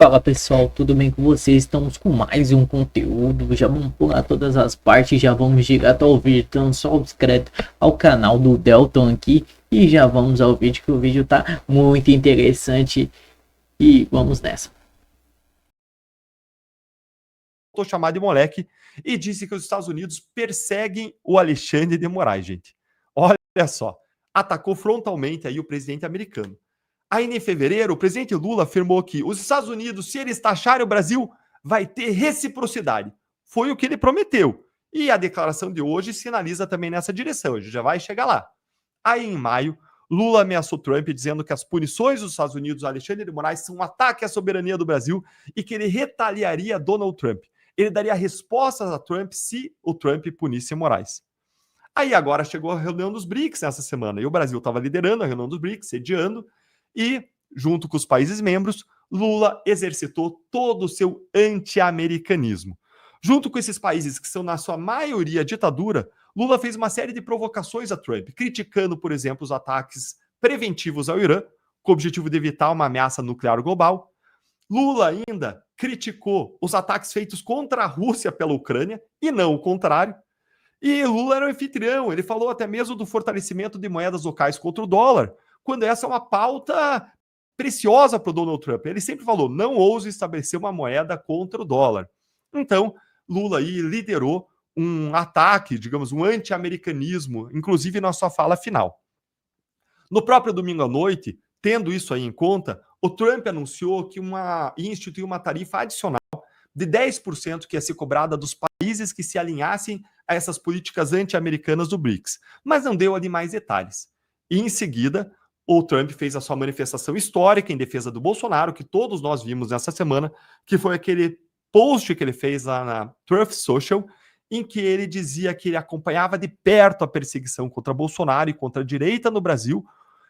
Fala pessoal, tudo bem com vocês? Estamos com mais um conteúdo. Já vamos pular todas as partes, já vamos direto ao vídeo. Então, só inscreve ao canal do Delton aqui e já vamos ao vídeo, que o vídeo tá muito interessante. E vamos nessa. Tô chamado de moleque e disse que os Estados Unidos perseguem o Alexandre de Moraes, gente. Olha só, atacou frontalmente aí o presidente americano. Ainda em fevereiro, o presidente Lula afirmou que os Estados Unidos, se eles taxarem o Brasil, vai ter reciprocidade. Foi o que ele prometeu. E a declaração de hoje sinaliza também nessa direção. A gente já vai chegar lá. Aí, em maio, Lula ameaçou Trump dizendo que as punições dos Estados Unidos a Alexandre de Moraes são um ataque à soberania do Brasil e que ele retaliaria Donald Trump. Ele daria respostas a Trump se o Trump punisse Moraes. Aí agora chegou a reunião dos BRICS nessa semana, e o Brasil estava liderando a reunião dos BRICS, sediando, e, junto com os países membros, Lula exercitou todo o seu anti-americanismo. Junto com esses países que são, na sua maioria, ditadura, Lula fez uma série de provocações a Trump, criticando, por exemplo, os ataques preventivos ao Irã, com o objetivo de evitar uma ameaça nuclear global. Lula ainda criticou os ataques feitos contra a Rússia pela Ucrânia, e não o contrário. E Lula era o anfitrião, ele falou até mesmo do fortalecimento de moedas locais contra o dólar, quando essa é uma pauta preciosa para o Donald Trump. Ele sempre falou, não ouse estabelecer uma moeda contra o dólar. Então, Lula aí liderou um ataque, digamos, um anti-americanismo, inclusive na sua fala final. No próprio domingo à noite, tendo isso aí em conta, o Trump anunciou que ia instituir uma tarifa adicional de 10% que ia ser cobrada dos países que se alinhassem a essas políticas anti-americanas do BRICS, mas não deu ali mais detalhes. E em seguida, o Trump fez a sua manifestação histórica em defesa do Bolsonaro, que todos nós vimos nessa semana, que foi aquele post que ele fez lá na Truth Social, em que ele dizia que ele acompanhava de perto a perseguição contra Bolsonaro e contra a direita no Brasil,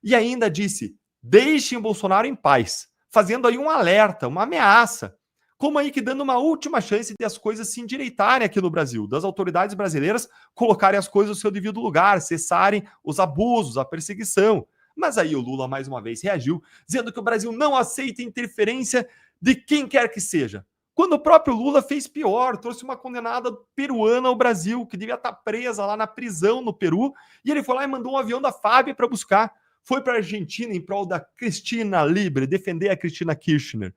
e ainda disse, deixem o Bolsonaro em paz, fazendo aí um alerta, uma ameaça, como aí que dando uma última chance de as coisas se endireitarem aqui no Brasil, das autoridades brasileiras colocarem as coisas no seu devido lugar, cessarem os abusos, a perseguição. Mas aí o Lula mais uma vez reagiu, dizendo que o Brasil não aceita interferência de quem quer que seja. Quando o próprio Lula fez pior, trouxe uma condenada peruana ao Brasil, que devia estar presa lá na prisão no Peru, e ele foi lá e mandou um avião da FAB para buscar. Foi para a Argentina em prol da Cristina Libre, defender a Cristina Kirchner,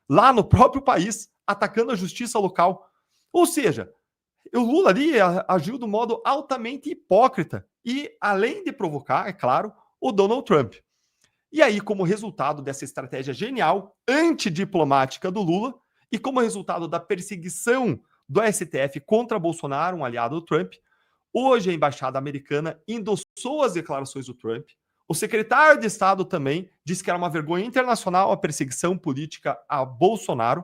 lá no próprio país, atacando a justiça local. Ou seja, o Lula ali agiu de modo altamente hipócrita e, além de provocar, é claro, o Donald Trump. E aí, como resultado dessa estratégia genial, antidiplomática do Lula, e como resultado da perseguição do STF contra Bolsonaro, um aliado do Trump, hoje a embaixada americana endossou as declarações do Trump. O secretário de Estado também disse que era uma vergonha internacional a perseguição política a Bolsonaro,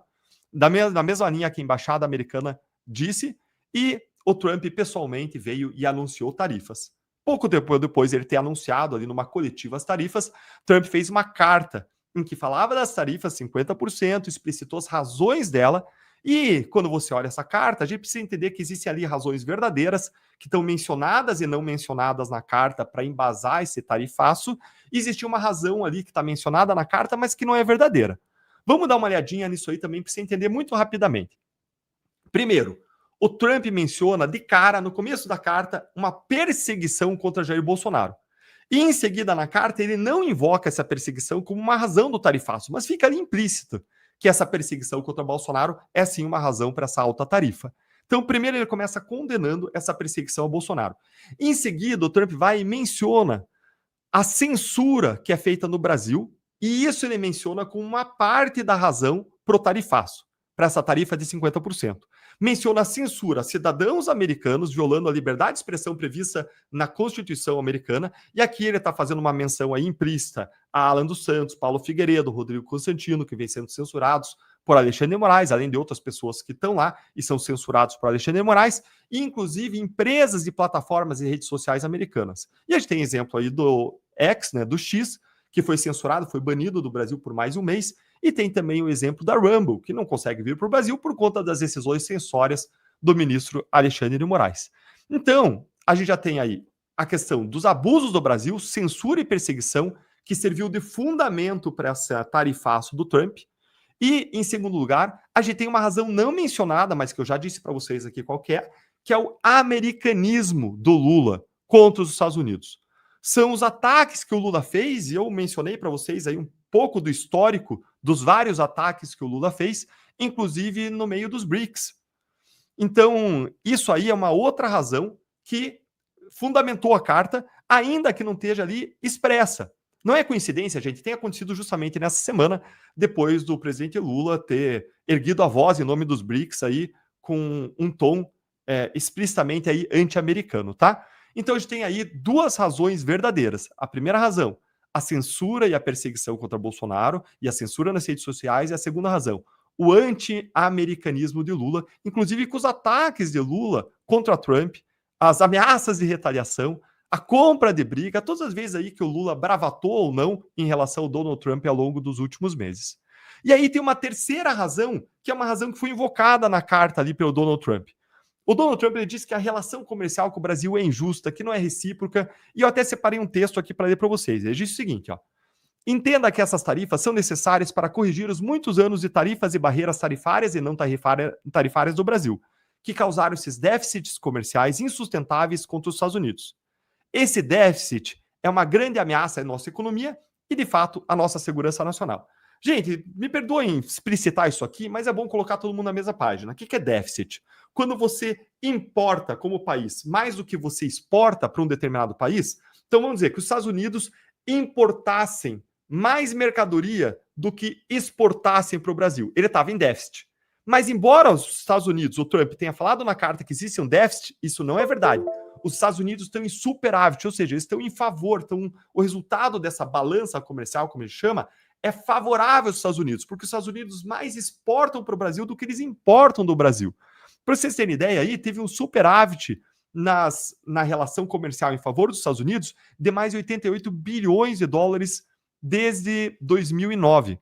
na mesma linha que a embaixada americana disse, e o Trump pessoalmente veio e anunciou tarifas. Pouco tempo depois de ele ter anunciado ali numa coletiva as tarifas, Trump fez uma carta em que falava das tarifas 50%, explicitou as razões dela, e quando você olha essa carta, a gente precisa entender que existem ali razões verdadeiras, que estão mencionadas e não mencionadas na carta para embasar esse tarifaço. Existe uma razão ali que está mencionada na carta, mas que não é verdadeira. Vamos dar uma olhadinha nisso aí também para você entender muito rapidamente. Primeiro, o Trump menciona de cara, no começo da carta, uma perseguição contra Jair Bolsonaro. E em seguida, na carta, ele não invoca essa perseguição como uma razão do tarifaço, mas fica ali implícito que essa perseguição contra Bolsonaro é sim uma razão para essa alta tarifa. Então, primeiro ele começa condenando essa perseguição ao Bolsonaro. Em seguida, o Trump vai e menciona a censura que é feita no Brasil, e isso ele menciona como uma parte da razão para o tarifaço, para essa tarifa de 50%. Menciona a censura a cidadãos americanos, violando a liberdade de expressão prevista na Constituição americana, e aqui ele está fazendo uma menção aí implícita a Alan dos Santos, Paulo Figueiredo, Rodrigo Constantino, que vem sendo censurados por Alexandre de Moraes, além de outras pessoas que estão lá e são censurados por Alexandre de Moraes, e inclusive empresas e plataformas e redes sociais americanas. E a gente tem exemplo aí do X, né, do X, que foi censurado, foi banido do Brasil por mais de um mês, e tem também o exemplo da Rumble, que não consegue vir para o Brasil por conta das decisões censórias do ministro Alexandre de Moraes. Então, a gente já tem aí a questão dos abusos do Brasil, censura e perseguição, que serviu de fundamento para esse tarifaço do Trump. E, em segundo lugar, a gente tem uma razão não mencionada, mas que eu já disse para vocês aqui qual que é o americanismo do Lula contra os Estados Unidos. São os ataques que o Lula fez, e eu mencionei para vocês aí um pouco do histórico dos vários ataques que o Lula fez, inclusive no meio dos BRICS. Então, isso aí é uma outra razão que fundamentou a carta, ainda que não esteja ali expressa. Não é coincidência, gente, tem acontecido justamente nessa semana, depois do presidente Lula ter erguido a voz em nome dos BRICS aí, com um tom explicitamente aí anti-americano, tá? Então a gente tem aí duas razões verdadeiras. A primeira razão, a censura e a perseguição contra Bolsonaro e a censura nas redes sociais, e a segunda razão, o anti-americanismo de Lula, inclusive com os ataques de Lula contra Trump, as ameaças de retaliação, a compra de briga, todas as vezes aí que o Lula bravatou ou não em relação ao Donald Trump ao longo dos últimos meses. E aí tem uma terceira razão, que é uma razão que foi invocada na carta ali pelo Donald Trump. O Donald Trump ele disse que a relação comercial com o Brasil é injusta, que não é recíproca, e eu até separei um texto aqui para ler para vocês. Ele disse o seguinte, ó: entenda que essas tarifas são necessárias para corrigir os muitos anos de tarifas e barreiras tarifárias e não tarifárias do Brasil, que causaram esses déficits comerciais insustentáveis contra os Estados Unidos. Esse déficit é uma grande ameaça à nossa economia e, de fato, à nossa segurança nacional. Gente, me perdoem explicitar isso aqui, mas é bom colocar todo mundo na mesma página. O que é déficit? Quando você importa como país mais do que você exporta para um determinado país, então vamos dizer que os Estados Unidos importassem mais mercadoria do que exportassem para o Brasil. Ele estava em déficit. Mas embora os Estados Unidos, o Trump, tenha falado na carta que existe um déficit, isso não é verdade. Os Estados Unidos estão em superávit, ou seja, eles estão em favor. Então, o resultado dessa balança comercial, como ele chama, é favorável aos Estados Unidos, porque os Estados Unidos mais exportam para o Brasil do que eles importam do Brasil. Para vocês terem ideia, aí teve um superávit na relação comercial em favor dos Estados Unidos de mais de 88 bilhões de dólares desde 2009,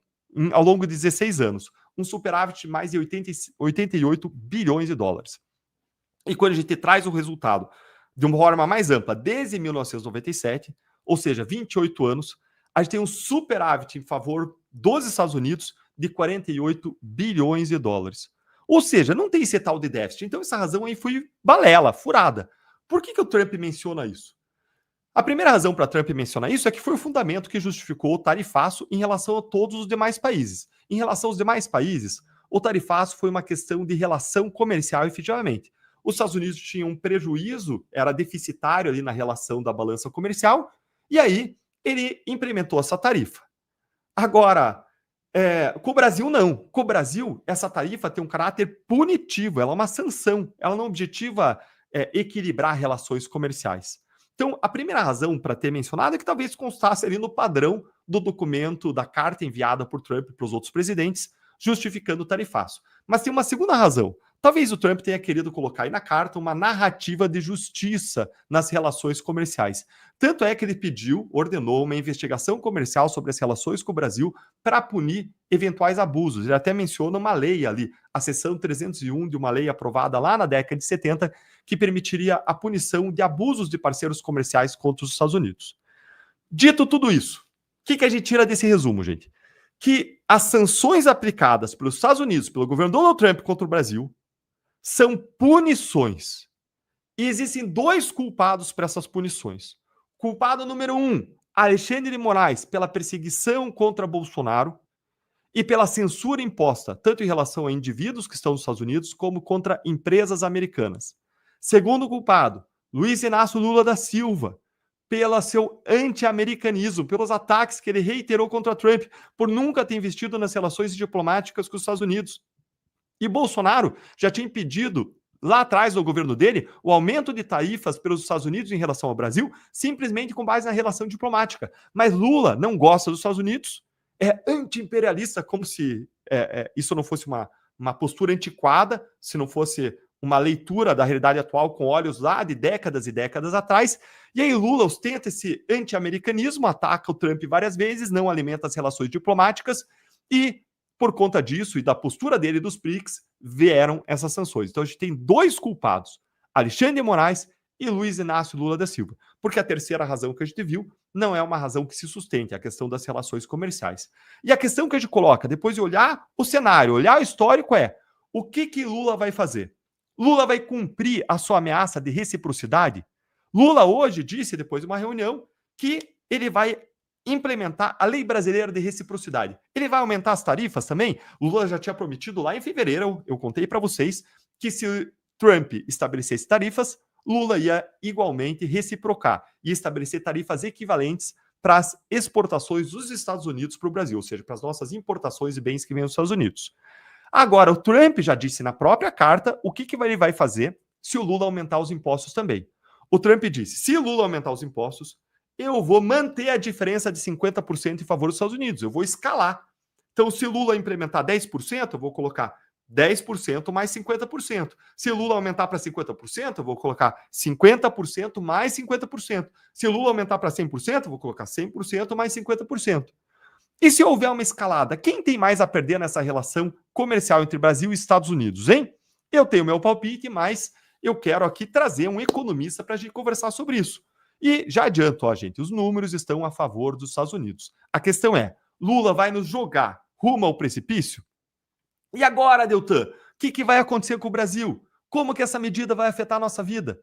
ao longo de 16 anos. Um superávit de mais de 88 bilhões de dólares. E quando a gente traz o resultado de uma forma mais ampla, desde 1997, ou seja, 28 anos, a gente tem um superávit em favor dos Estados Unidos de 48 bilhões de dólares. Ou seja, não tem esse tal de déficit. Então essa razão aí foi balela, furada. Por que o Trump menciona isso? A primeira razão para Trump mencionar isso é que foi o fundamento que justificou o tarifaço em relação a todos os demais países. Em relação aos demais países, o tarifaço foi uma questão de relação comercial, efetivamente. Os Estados Unidos tinham um prejuízo, era deficitário ali na relação da balança comercial, e aí ele implementou essa tarifa. Agora, com o Brasil, não. Com o Brasil, essa tarifa tem um caráter punitivo, ela é uma sanção, ela não objetiva equilibrar relações comerciais. Então, a primeira razão para ter mencionado é que talvez constasse ali no padrão do documento, da carta enviada por Trump para os outros presidentes, justificando o tarifaço. Mas tem uma segunda razão. Talvez o Trump tenha querido colocar aí na carta uma narrativa de justiça nas relações comerciais. Tanto é que ele ordenou uma investigação comercial sobre as relações com o Brasil para punir eventuais abusos. Ele até menciona uma lei ali, a seção 301 de uma lei aprovada lá na década de 70, que permitiria a punição de abusos de parceiros comerciais contra os Estados Unidos. Dito tudo isso, o que a gente tira desse resumo, gente? Que as sanções aplicadas pelos Estados Unidos, pelo governo Donald Trump contra o Brasil, são punições. E existem dois culpados para essas punições. Culpado número 1, Alexandre de Moraes, pela perseguição contra Bolsonaro e pela censura imposta, tanto em relação a indivíduos que estão nos Estados Unidos, como contra empresas americanas. Segundo culpado, Luiz Inácio Lula da Silva, pelo seu anti-americanismo, pelos ataques que ele reiterou contra Trump, por nunca ter investido nas relações diplomáticas com os Estados Unidos. E Bolsonaro já tinha impedido, lá atrás do governo dele, o aumento de tarifas pelos Estados Unidos em relação ao Brasil, simplesmente com base na relação diplomática. Mas Lula não gosta dos Estados Unidos, é anti-imperialista, como se isso não fosse uma postura antiquada, se não fosse uma leitura da realidade atual com olhos lá de décadas e décadas atrás. E aí Lula ostenta esse anti-americanismo, ataca o Trump várias vezes, não alimenta as relações diplomáticas e, por conta disso e da postura dele e dos BRICS, vieram essas sanções. Então a gente tem dois culpados, Alexandre de Moraes e Luiz Inácio Lula da Silva. Porque a terceira razão que a gente viu não é uma razão que se sustente, é a questão das relações comerciais. E a questão que a gente coloca, depois de olhar o cenário, olhar o histórico, é o que Lula vai fazer? Lula vai cumprir a sua ameaça de reciprocidade? Lula hoje disse, depois de uma reunião, que ele vai implementar a lei brasileira de reciprocidade. Ele vai aumentar as tarifas também? Lula já tinha prometido lá em fevereiro, eu contei para vocês, que se Trump estabelecesse tarifas, Lula ia igualmente reciprocar e estabelecer tarifas equivalentes para as exportações dos Estados Unidos para o Brasil, ou seja, para as nossas importações de bens que vêm dos Estados Unidos. Agora, o Trump já disse na própria carta o que ele vai fazer se o Lula aumentar os impostos também. O Trump disse, se o Lula aumentar os impostos, eu vou manter a diferença de 50% em favor dos Estados Unidos, eu vou escalar. Então, se Lula implementar 10%, eu vou colocar 10% mais 50%. Se Lula aumentar para 50%, eu vou colocar 50% mais 50%. Se Lula aumentar para 100%, eu vou colocar 100% mais 50%. E se houver uma escalada, quem tem mais a perder nessa relação comercial entre Brasil e Estados Unidos, hein? Eu tenho meu palpite, mas eu quero aqui trazer um economista para a gente conversar sobre isso. E já adianto, ó, gente, os números estão a favor dos Estados Unidos. A questão é, Lula vai nos jogar rumo ao precipício? E agora, Deltan, o que vai acontecer com o Brasil? Como que essa medida vai afetar a nossa vida?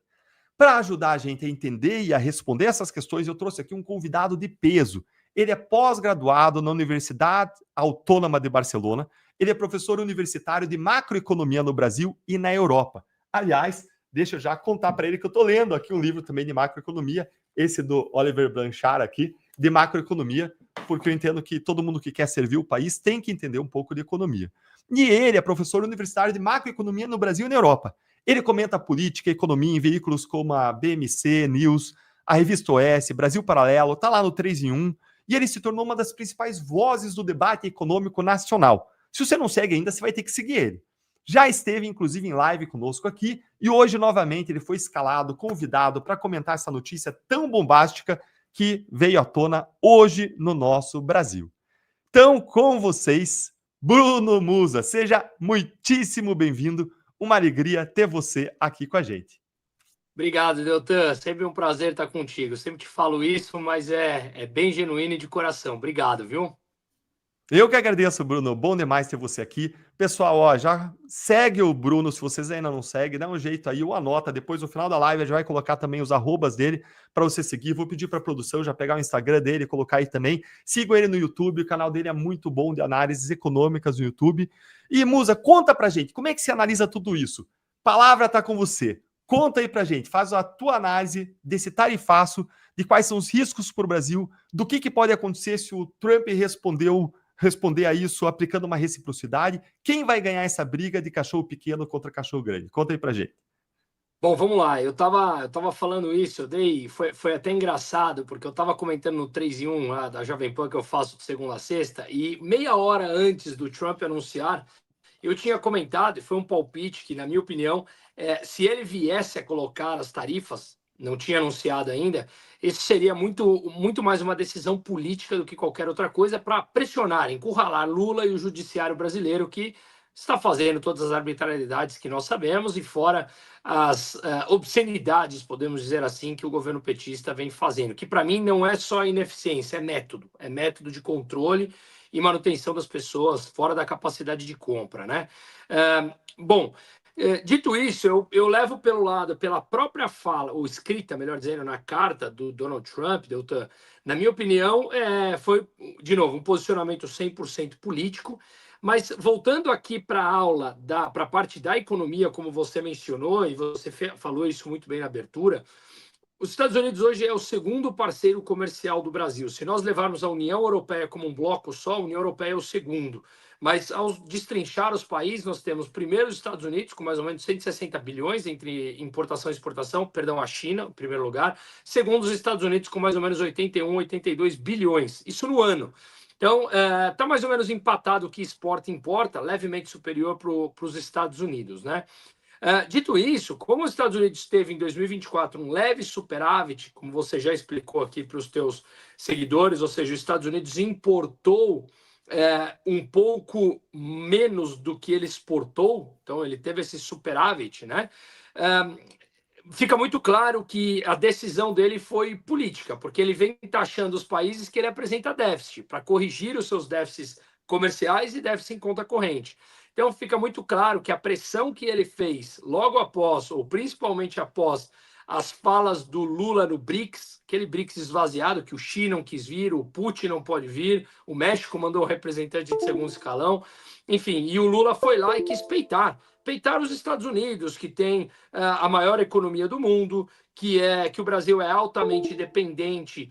Para ajudar a gente a entender e a responder essas questões, eu trouxe aqui um convidado de peso. Ele é pós-graduado na Universidade Autônoma de Barcelona. Ele é professor universitário de macroeconomia no Brasil e na Europa. Aliás, deixa eu já contar para ele que eu estou lendo aqui um livro também de macroeconomia, esse do Oliver Blanchard aqui, de macroeconomia, porque eu entendo que todo mundo que quer servir o país tem que entender um pouco de economia. E ele é professor universitário de macroeconomia no Brasil e na Europa. Ele comenta política e economia em veículos como a BMC News, a Revista OS, Brasil Paralelo, está lá no 3 em 1, e ele se tornou uma das principais vozes do debate econômico nacional. Se você não segue ainda, você vai ter que seguir ele. Já esteve, inclusive, em live conosco aqui, e hoje, novamente, ele foi escalado, convidado para comentar essa notícia tão bombástica que veio à tona hoje no nosso Brasil. Então, com vocês, Bruno Musa. Seja muitíssimo bem-vindo. Uma alegria ter você aqui com a gente. Obrigado, Deltan. Sempre um prazer estar contigo. Sempre te falo isso, mas é bem genuíno e de coração. Obrigado, viu? Eu que agradeço, Bruno. Bom demais ter você aqui. Pessoal, ó, já segue o Bruno, se vocês ainda não seguem, dá um jeito aí, ou anota. Depois, no final da live, a gente vai colocar também os arrobas dele para você seguir. Vou pedir para a produção já pegar o Instagram dele e colocar aí também. Sigam ele no YouTube, o canal dele é muito bom de análises econômicas no YouTube. E, Musa, conta pra gente, como é que você analisa tudo isso? Palavra tá com você. Conta aí pra gente, faz a tua análise desse tarifaço, de quais são os riscos para o Brasil, do que pode acontecer se o Trump responder a isso aplicando uma reciprocidade. Quem vai ganhar essa briga de cachorro pequeno contra cachorro grande? Conta aí pra gente. Bom, vamos lá. Eu tava falando isso, foi até engraçado, porque eu tava comentando no 3 em 1 lá da Jovem Pan, que eu faço de segunda a sexta, e meia hora antes do Trump anunciar, eu tinha comentado, e foi um palpite que, na minha opinião, se ele viesse a colocar as tarifas, não tinha anunciado ainda, isso seria muito mais uma decisão política do que qualquer outra coisa para pressionar, encurralar Lula e o judiciário brasileiro, que está fazendo todas as arbitrariedades que nós sabemos, e fora as obscenidades, podemos dizer assim, que o governo petista vem fazendo, que para mim não é só ineficiência, é método de controle e manutenção das pessoas fora da capacidade de compra, né? Bom, dito isso, eu levo pelo lado, pela própria fala, ou escrita, melhor dizendo, na carta do Donald Trump, Deltan, na minha opinião, foi, de novo, um posicionamento 100% político, mas voltando aqui para a aula, para a parte da economia, como você mencionou, e você falou isso muito bem na abertura, os Estados Unidos hoje é o segundo parceiro comercial do Brasil. Se nós levarmos a União Europeia como um bloco só, a União Europeia é o segundo. Mas ao destrinchar os países, nós temos primeiro os Estados Unidos, com mais ou menos 160 bilhões entre importação e exportação, perdão, a China, em primeiro lugar. Segundo, os Estados Unidos, com mais ou menos 81, 82 bilhões. Isso no ano. Então, está mais ou menos empatado o que exporta e importa, levemente superior para os Estados Unidos, né? Dito isso, como os Estados Unidos teve em 2024 um leve superávit, como você já explicou aqui para os teus seguidores, ou seja, os Estados Unidos importou um pouco menos do que ele exportou, então ele teve esse superávit, né? fica muito claro que a decisão dele foi política, porque ele vem taxando os países que ele apresenta déficit, para corrigir os seus déficits comerciais e déficit em conta corrente. Então, fica muito claro que a pressão que ele fez logo após, ou principalmente após, as falas do Lula no BRICS, aquele BRICS esvaziado, que o Xi não quis vir, o Putin não pode vir, o México mandou um representante de segundo escalão, enfim, e o Lula foi lá e quis peitar os Estados Unidos, que tem a maior economia do mundo, que o Brasil é altamente dependente,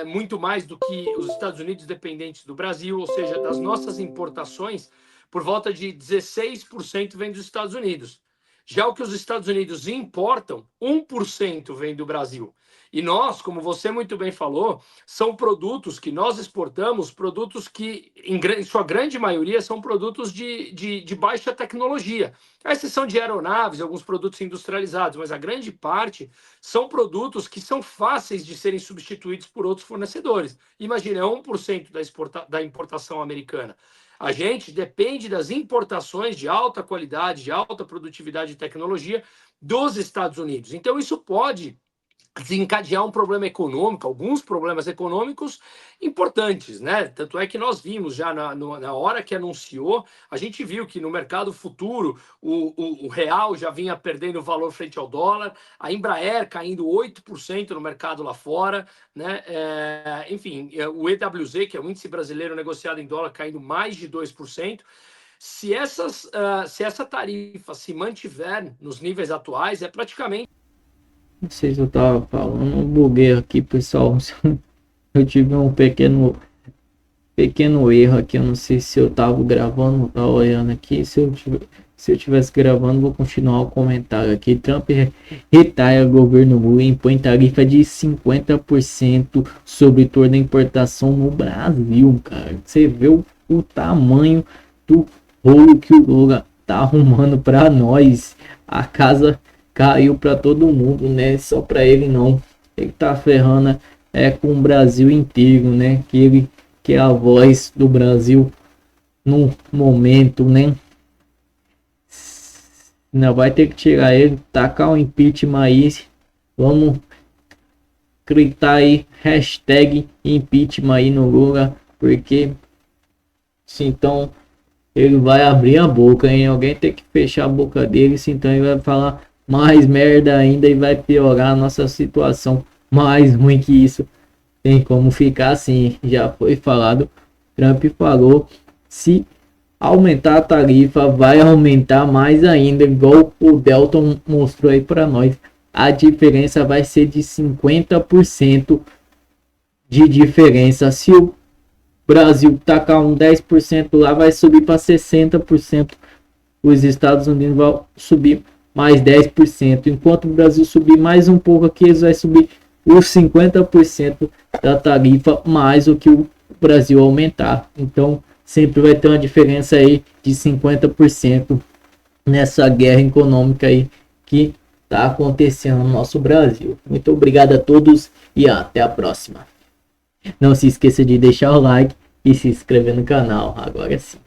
muito mais do que os Estados Unidos dependentes do Brasil, ou seja, das nossas importações, por volta de 16% vem dos Estados Unidos. Já o que os Estados Unidos importam, 1% vem do Brasil. E nós, como você muito bem falou, são produtos que nós exportamos, produtos que, em sua grande maioria, são produtos de baixa tecnologia. A exceção de aeronaves, alguns produtos industrializados, mas a grande parte são produtos que são fáceis de serem substituídos por outros fornecedores. Imagina, é 1% da importação americana. A gente depende das importações de alta qualidade, de alta produtividade e tecnologia dos Estados Unidos. Então, isso pode desencadear um problema econômico, alguns problemas econômicos importantes, né? Tanto é que nós vimos já na hora que anunciou, a gente viu que no mercado futuro o real já vinha perdendo valor frente ao dólar, a Embraer caindo 8% no mercado lá fora, né? Enfim, o EWZ, que é o índice brasileiro negociado em dólar, caindo mais de 2%. Se essa tarifa se mantiver nos níveis atuais, é praticamente... Não sei se eu tava falando, eu buguei aqui, pessoal. Eu tive um pequeno erro aqui. Eu não sei se eu tava gravando, tava olhando aqui. Se eu tivesse gravando, vou continuar o comentário aqui. Trump retira governo Lula e impõe tarifa de 50% sobre toda a importação no Brasil, cara. Você vê o tamanho do rolo que o Lula tá arrumando para nós. A casa caiu para todo mundo, né? Só para ele não. Ele tá ferrando com o Brasil inteiro, né? Que ele que é a voz do Brasil no momento, né? Não vai ter que tirar ele, tacar o impeachment aí. Vamos gritar aí hashtag impeachment aí no Lula, porque se então ele vai abrir a boca, hein? Alguém tem que fechar a boca dele, se então ele vai falar mais merda ainda e vai piorar a nossa situação. Mais ruim que isso, tem como ficar assim. Já foi falado, Trump falou, se aumentar a tarifa vai aumentar mais ainda, igual o Delton mostrou aí para nós. A diferença vai ser de 50% de diferença. Se o Brasil tacar um 10% lá, vai subir para 60%. Os Estados Unidos vão subir mais 10%, enquanto o Brasil subir mais um pouco aqui, eles vão subir os 50% da tarifa, mais o que o Brasil aumentar. Então, sempre vai ter uma diferença aí de 50% nessa guerra econômica aí que está acontecendo no nosso Brasil. Muito obrigado a todos e até a próxima. Não se esqueça de deixar o like e se inscrever no canal. Agora sim.